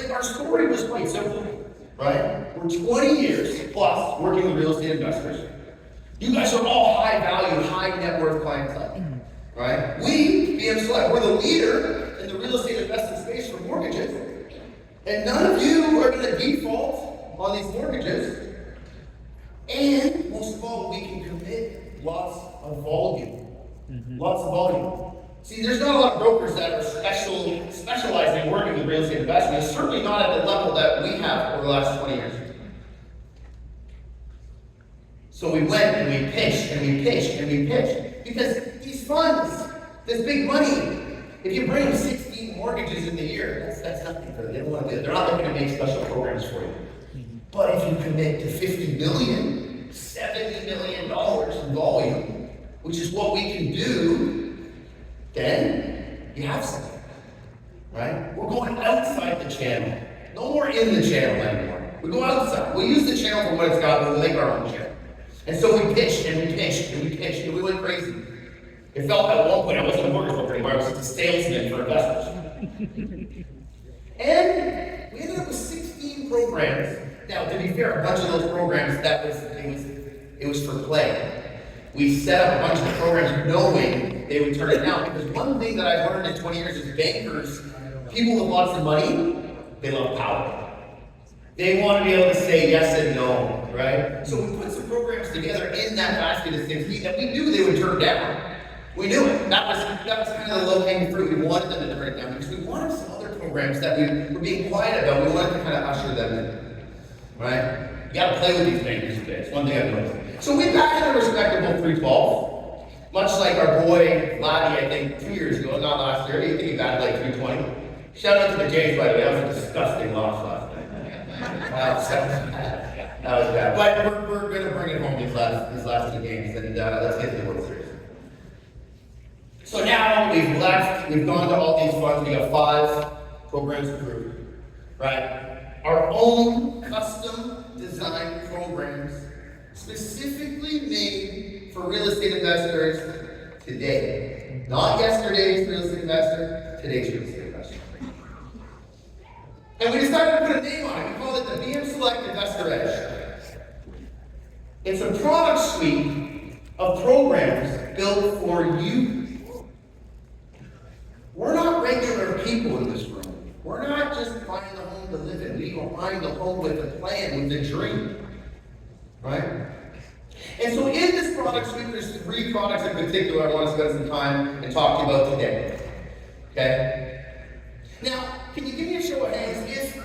Like, our story was quite simple, right? We're 20 years plus working with real estate investors. You guys are all high value, high net worth clientele, right? We, BM Select, we're the leader in the real estate investing space for mortgages. And none of you are going to default on these mortgages. And most of all, we can commit lots of volume. Lots of volume. See, there's not a lot of brokers that are specializing in working with real estate investment. It's certainly not at the level that we have over the last 20 years. So we went and we pitched and we pitched and we pitched. Because these funds, this big money, if you bring them 16 mortgages in the year, that's nothing for them. They don't want to do it. They're not looking to make special programs for you. But if you commit to $50 million, $70 million in volume, which is what we can do, then you have something, right? We're going outside the channel. No more in the channel anymore. We go outside. We use the channel for what it's got, but we make our own channel. And so we pitched and we pitched and we pitched and we went crazy. It felt at one point I wasn't a mortgage broker anymore. I was just a salesman for investors. And we ended up with 16 programs. Now, to be fair, a bunch of those programs, it was for play. We set up a bunch of programs knowing they would turn it down. Because one thing that I've learned in 20 years is bankers, people with lots of money, they love power. They want to be able to say yes and no, right? So we put some programs together in that basket of things that we knew they would turn down. We knew it. That was kind of the low-hanging fruit. We wanted them to turn it down because we wanted some other programs that we were being quiet about. We wanted to kind of usher them in, right? You got to play with these bankers today. It's one thing I've learned. So we backed a respectable 312, much like our boy Vladdy, I think 2 years ago, not last year. I think he batted like 320. Shout out to the Jays, by the way. That was a disgusting loss last night. That was bad. But we're going to bring it home these last two games, and let's get to the World Series. So now we've left, we've gone to all these funds, we got 5 programs approved, right? Our own custom designed programs specifically made for real estate investors today. Not yesterday's real estate investor, today's real estate investor. And we decided to put a name on it. We called it the BM Select Investor Edge. It's a product suite of programs built for you. We're not regular people in this room. We're not just buying the home to live in. We are buying the home with a plan, with a dream. Right? And so in this product suite, there's 3 products in particular I want to spend some time and talk to you about today. Okay? Now, can you give me a show of hands if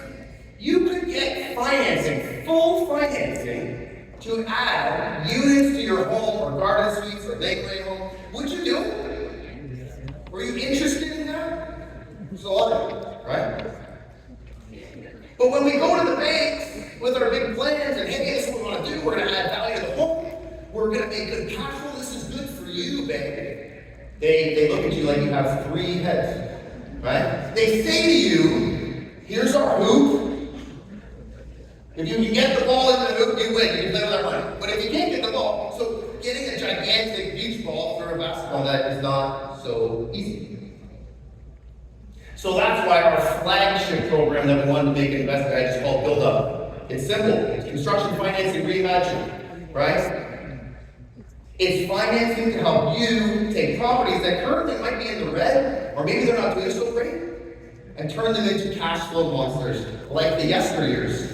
you could get financing, full financing, to add units to your home or garden suites or vacant home, would you do it? Were you interested in that? There's a lot of it, right? But when we go to the banks with our big plans and, hey, this is what we want to do, we're going to add value to the home, we're going to make good cash flow, this is good for you, bank. They look at you like you have 3 heads, right? They say to you, here's our hoop. If you can get the ball in the hoop, you win. You can play with our money. But if you can't get the ball, so getting a gigantic beach ball for a basketball net is not so easy. So that's why our flagship program that we wanted to make an investment is called Build Up. It's simple. It's construction financing reimagined, right? It's financing to help you take properties that currently might be in the red, or maybe they're not doing so great, and turn them into cash flow monsters like the yesteryears.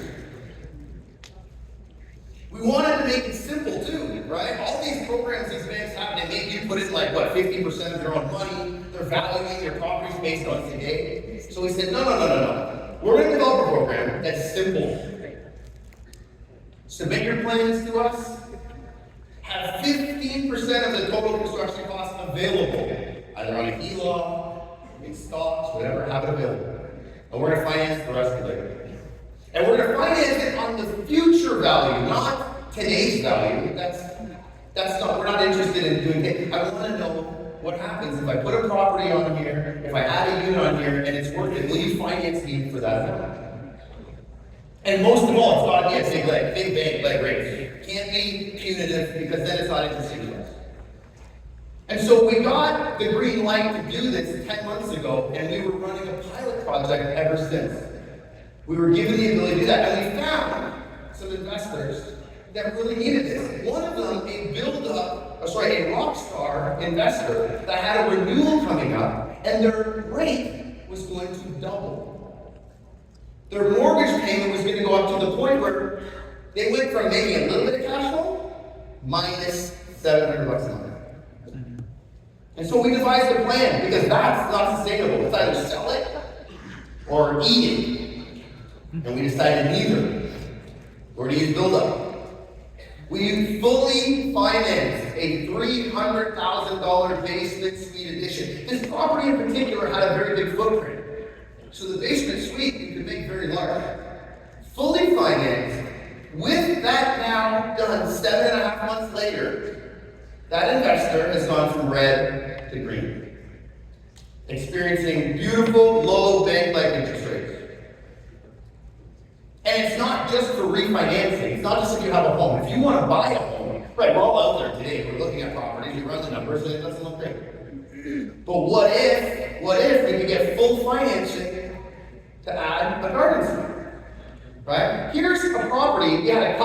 We wanted to make it simple too, right? All these programs these banks have, they make you put in like, 50% of your own money. They're valuing your properties based on today. So we said, no. We're going to develop a program that's simple. Submit your plans to us. Have 15% of the total construction costs available, either on a HELOC, in stocks, whatever, have it available. And we're going to finance the rest of it. And we're going to finance it on the future value, not today's value. That's not, we're not interested in doing it. I want to know what happens if I put a property on here, if I add a unit on here, and it's worth it. Will you finance me for that amount? And most of all, it's got to be a big bank leg raise. Can't be punitive because then it's not interesting to us. And so we got the green light to do this 10 months ago, and we were running a pilot project ever since. We were given the ability to do that, and we found some investors that really needed this. One of them, a rock star investor that had a renewal coming up, and their rate was going to double. Their mortgage payment was going to go up to the point where they went from making a little bit of cash flow minus $700 a month. And so we devised a plan because that's not sustainable. It's either sell it or eat it. And we decided neither. We're going to use build-up. We fully financed a $300,000 basement suite addition. This property in particular had a very big footprint. So the basement suite you could make very large. Fully financed. With that now done 7.5 months later, that investor has gone from red to green. Experiencing beautiful, low bank-like interest rates. And it's not just for refinancing. It's not just if you have a home. If you want to buy a home, right, we're all out there today. We're looking at properties, we run the numbers, and it doesn't look great. But what if we could get full financing to add a garden suite? Right? Here's a property, we had a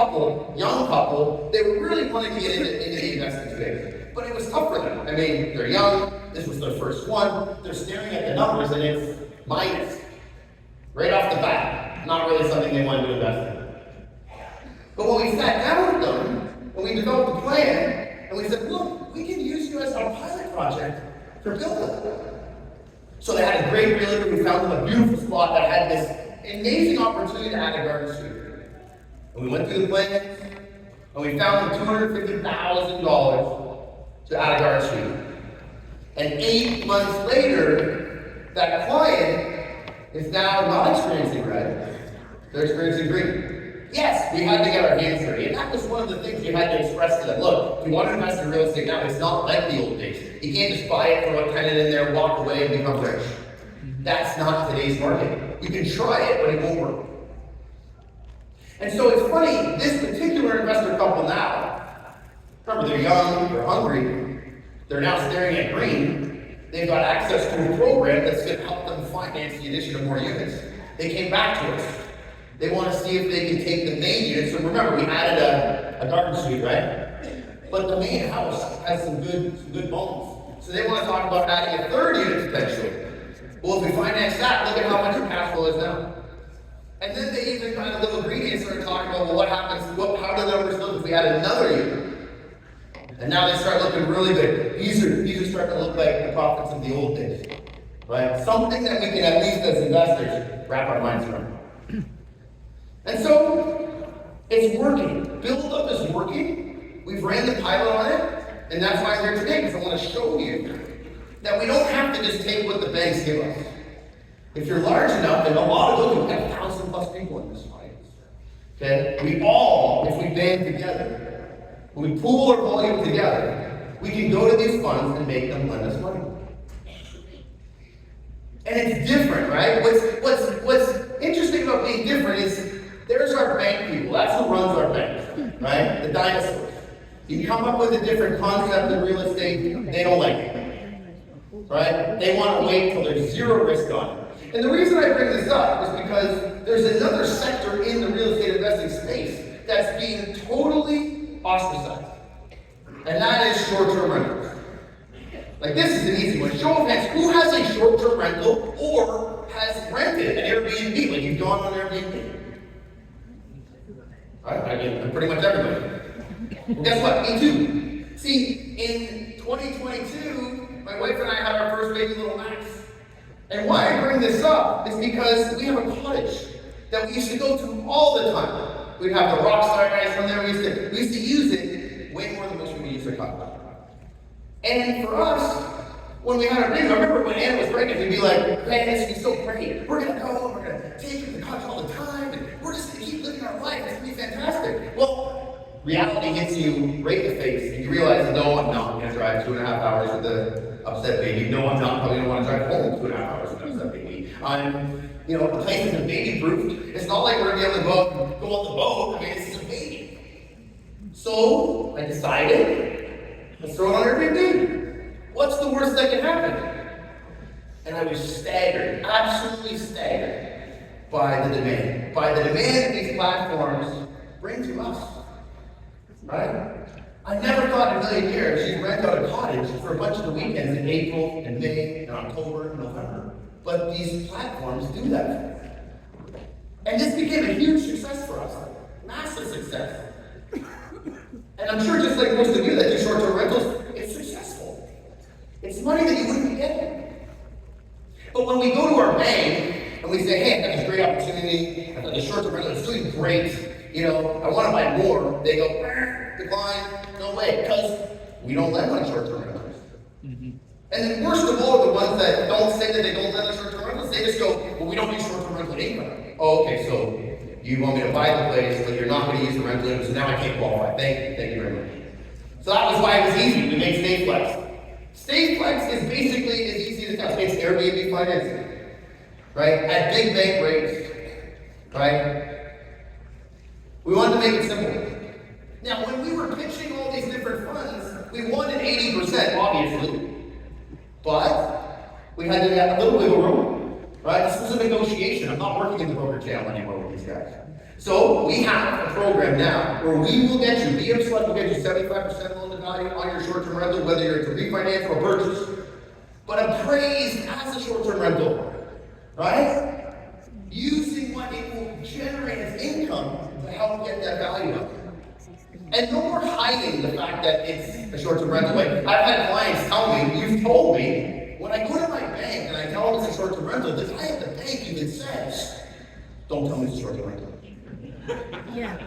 young couple, they really wanted to get into the investment space. But it was tough for them. I mean, they're young, this was their first one, they're staring at the numbers and it's minus. Right off the bat. Not really something they wanted to invest in. But when we sat down with them, and we developed a plan, and we said, look, we can use you as our pilot project for build-up. So they had a great realtor, we found them a beautiful spot that had this amazing opportunity to add a garden suite. And we went through the plans, and we found them $250,000 to add a garden suite. And 8 months later, that client is now not experiencing red, they're experiencing green. Yes, we had to get our hands dirty, and that was one of the things we had to express to them. Look, if you want to invest in real estate now, it's not like the old days. You can't just buy it, throw a tenant in there, walk away, and become rich. That's not today's market. You can try it, but it won't work. And so it's funny, this particular investor couple now, remember they're young, they're hungry, they're now staring at green, they've got access to a program that's going to help them finance the addition of more units. They came back to us. They want to see if they can take the main unit. So remember, we added a garden suite, right? But the main house has some good bones. So they want to talk about adding a third unit potentially. Well, if we finance that, look at how much the cash flow is now. And then they even got a little greedy and started talking about, well, what happens, how do the numbers look if we add another unit? And now they start looking really good. These are starting to look like the profits of the old days. Right? Something that we can at least as investors wrap our minds around. And so, it's working. Build-up is working. We've ran the pilot on it, and that's why I'm here today, because I want to show you that we don't have to just take what the banks give us. If you're large enough, and a lot of them, we have 1,000+ people in this audience. Okay? We all, if we band together, when we pool our volume together, we can go to these funds and make them lend us money. And it's different, right? What's interesting about being different is there's our bank people. That's who runs our banks, right? The dinosaurs. You come up with a different concept in real estate, they don't like it, right? They want to wait till there's zero risk on it. And the reason I bring this up is because there's another sector in the real estate investing space that's being totally ostracized. And that is short-term rentals. Like, this is an easy one. Show of hands, who has a short-term rental or has rented an Airbnb? Like, you've gone on Airbnb. Right? I mean, pretty much everybody. Well, guess what? Me too. See, in 2022, my wife and I had our first baby, little Max. And why I bring this up is because we have a cottage that we used to go to all the time. We'd have the rock star guys from there. We used to use it way more than most we use our cottage. And for us, when we had our baby, I remember when Anna was pregnant, we'd be like, man, this is so great. We're gonna go, we're gonna take her to the cottage all the time, and we're just gonna keep living our life. It's gonna be fantastic. Well, reality hits you right in the face, and you realize, no, I'm not gonna drive 2.5 hours with the upset baby. No, I'm not probably gonna want to drive home 2.5 hours with an upset baby. The place isn't baby proofed. It's not like we're gonna be able to go on the boat. I mean, it's just a baby. So I decided, let's throw it on Airbnb. What's the worst that can happen? And I was staggered, absolutely staggered. by the demand. By the demand these platforms bring to us. Right? I never thought in a million years you'd rent out a cottage for a bunch of the weekends in April and May and October and November. But these platforms do that. And this became a huge success for us. Massive success. And I'm sure just like most of you that do short-term rentals, it's successful. It's money that you wouldn't be getting. But when we go to our bank and we say, hey, I've got this great opportunity, I've got this short-term rental, it's doing great, I want to buy more, they go, decline, no way, because we don't lend on short-term rentals. Mm-hmm. And then worst of all, the ones that don't say that they don't lend on short-term rentals, they just go, well, we don't need short-term rental income. Oh, okay, so you want me to buy the place, but you're not going to use the rental income, so now I can't qualify. Thank you very much. So that was why it was easy to make StayFlex. StayFlex is basically as easy as that. It's Airbnb financing, right? At big bank rates, right? We wanted to make it simple. Now, when we were pitching all these different funds, we wanted 80%, obviously. But we had to have a little wiggle room, right? This was a negotiation. I'm not working in the broker channel anymore with these guys. So we have a program now where we will get you, BM Select will get you 75% loan to value on your short-term rental, whether you're to refinance or purchase, but appraised as a short-term rental, right? Using what it will generate as income to help get that value up. And no more hiding the fact that it's a short-term rental. Like, I've had clients tell me, you've told me, when I go to my bank and I tell them it's a short-term rental, the guy at the bank even says, don't tell me it's a short-term rental. Yeah.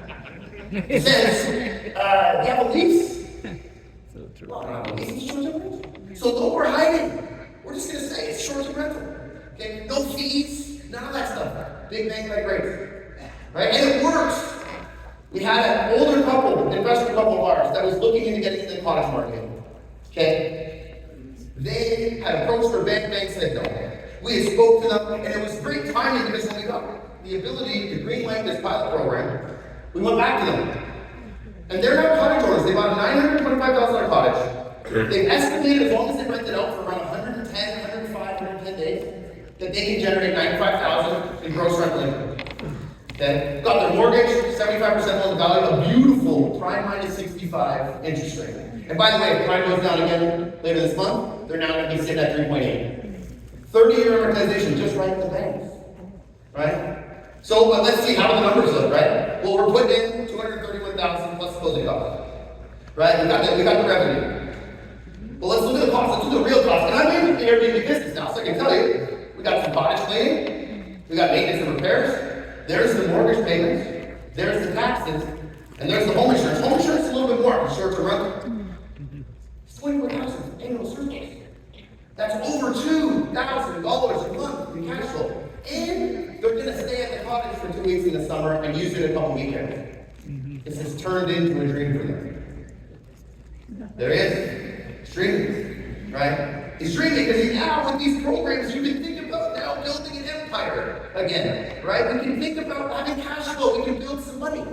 It says, do you have a lease? So true. Well, I don't have a lease, it's short-term rental. So no more hiding. We're just going to say it's short-term rental. Okay? No fees, none of that stuff. Big bank like rates. Right? And it works. We had an older couple, investor couple of ours, that was looking into getting into the cottage market. Okay? They had approached their bank said no. We had spoke to them, and it was great timing because when we got the ability to greenlight this pilot program, we went back to them. And they're now cottage owners. They bought a $925,000 cottage. They've estimated as long as they rent it out for around 110, 105, 110 days, that they can generate $95,000 in gross rental income. Okay? Got their mortgage, 75% loan to value, a beautiful prime minus 65 interest rate. And by the way, if prime goes down again later this month, they're now going to be sitting at 3.8. 30-year amortization just right at the banks. Right? So let's see how the numbers look, right? Well, we're putting in $231,000 plus closing costs. Right? We got the revenue. Well, let's look at the cost. Let's do the real cost. And I'm in the Airbnb business now, so I can tell you, we got some cottage cleaning, we got maintenance and repairs. There's the mortgage payments, there's the taxes, and there's the home insurance. Home insurance is a little bit more for short-term rental. It's $21,000 annual surplus. That's over $2,000 a month in cash flow. And they're going to stay at the cottage for 2 weeks in the summer and use it a couple weekends. This has turned into a dream for them. There is. Extremely. Right? Extremely, because now with these programs, you can think about now building an empire again. Right? We can think about having cash flow. We can build some money.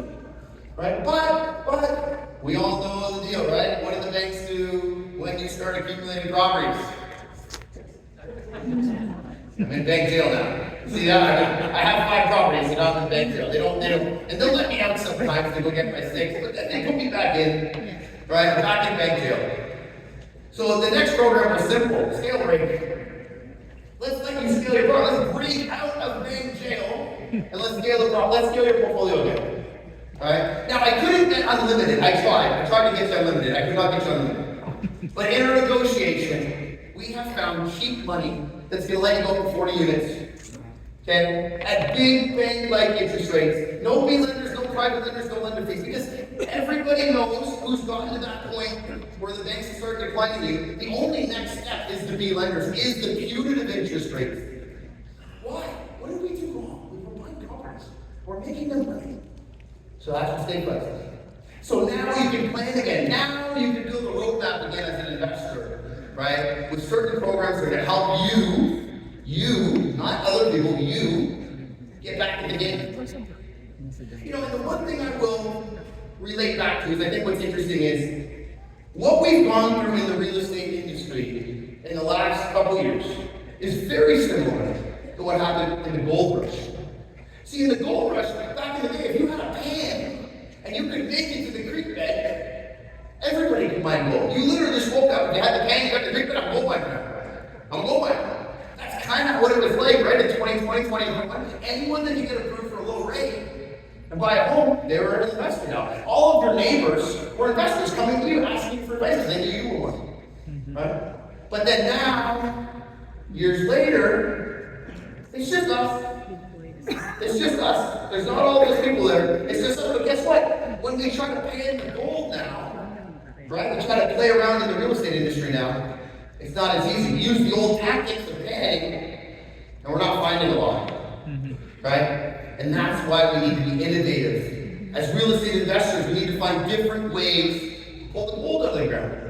Right? But we all know the deal, right? What do the banks do when you start accumulating properties? I'm in bank jail now. See that? I have 5 properties and I'm in bank jail. They don't, and they'll let me out sometimes to go get my 6, but then they put me back in. Right? I'm back in bank jail. So the next program was simple, scale rate. Let's let you scale your property. Let's break out of bank jail and let's scale the property. Let's scale your portfolio again. Alright? Now I couldn't get unlimited. I tried to get you unlimited. I could not get you unlimited. But in our negotiation, we have found cheap money that's going to let you go for 40 units. Okay? At big bank-like interest rates. No B lenders, no private lenders, no lender fees. Because everybody knows who's gotten to that point where the banks start declining you. The only next step is to be lenders, is the punitive interest rates. Why? What did we do wrong? We were buying properties. We're making them money. So that's what StayFlex is. So now you can plan again. Now you can build a roadmap again as an investor, right? With certain programs that are going to help you, not other people, you, get back in the game. You know, and the one thing I will relate back to is I think what's interesting is what we've gone through in the real estate industry in the last couple years is very similar to what happened in the gold rush. See, in the gold rush, back in the day, if you had a pan and you could make it to the creek bed, everybody could mine gold. You literally just woke up, you had the pan, you got the creek bed, I'm gold miner now. I'm gold miner. That's kind of what it was like, right, in 2020, 2021. Anyone that you get approved for a low rate and buy a home, they were an investor now. All of your neighbors were investors coming to you, asking you for advice, and they knew you were one. Right? But then now, years later, it's just us. It's just us. There's not all those people there. It's just us. But guess what? When we try to pay in the gold now, right? We try to play around in the real estate industry now. It's not as easy. We use the old tactics of paying, and we're not finding a lot. Right? And that's why we need to be innovative. As real estate investors, we need to find different ways to pull the gold out of the ground.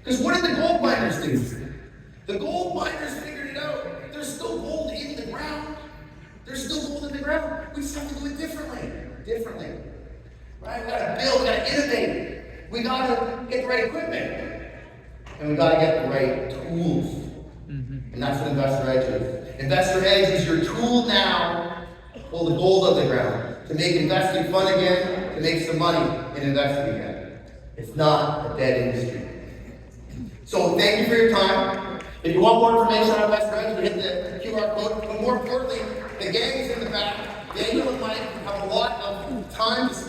Because what did the gold miners do? The gold miners figured it out. There's still gold in the ground. There's still gold in the ground. We just have to do it differently. Right? We gotta build, we gotta innovate. We gotta get the right equipment. And we gotta get the right tools. And that's what Investor Edge is. Investor Edge is your tool now to pull the gold out of the ground, to make investing fun again, to make some money in investing again. It's not a dead industry. So thank you for your time. If you want more information on Investor Edge, we hit the QR code. But more importantly, the gang is in the back. Daniel and Mike have a lot of time to spend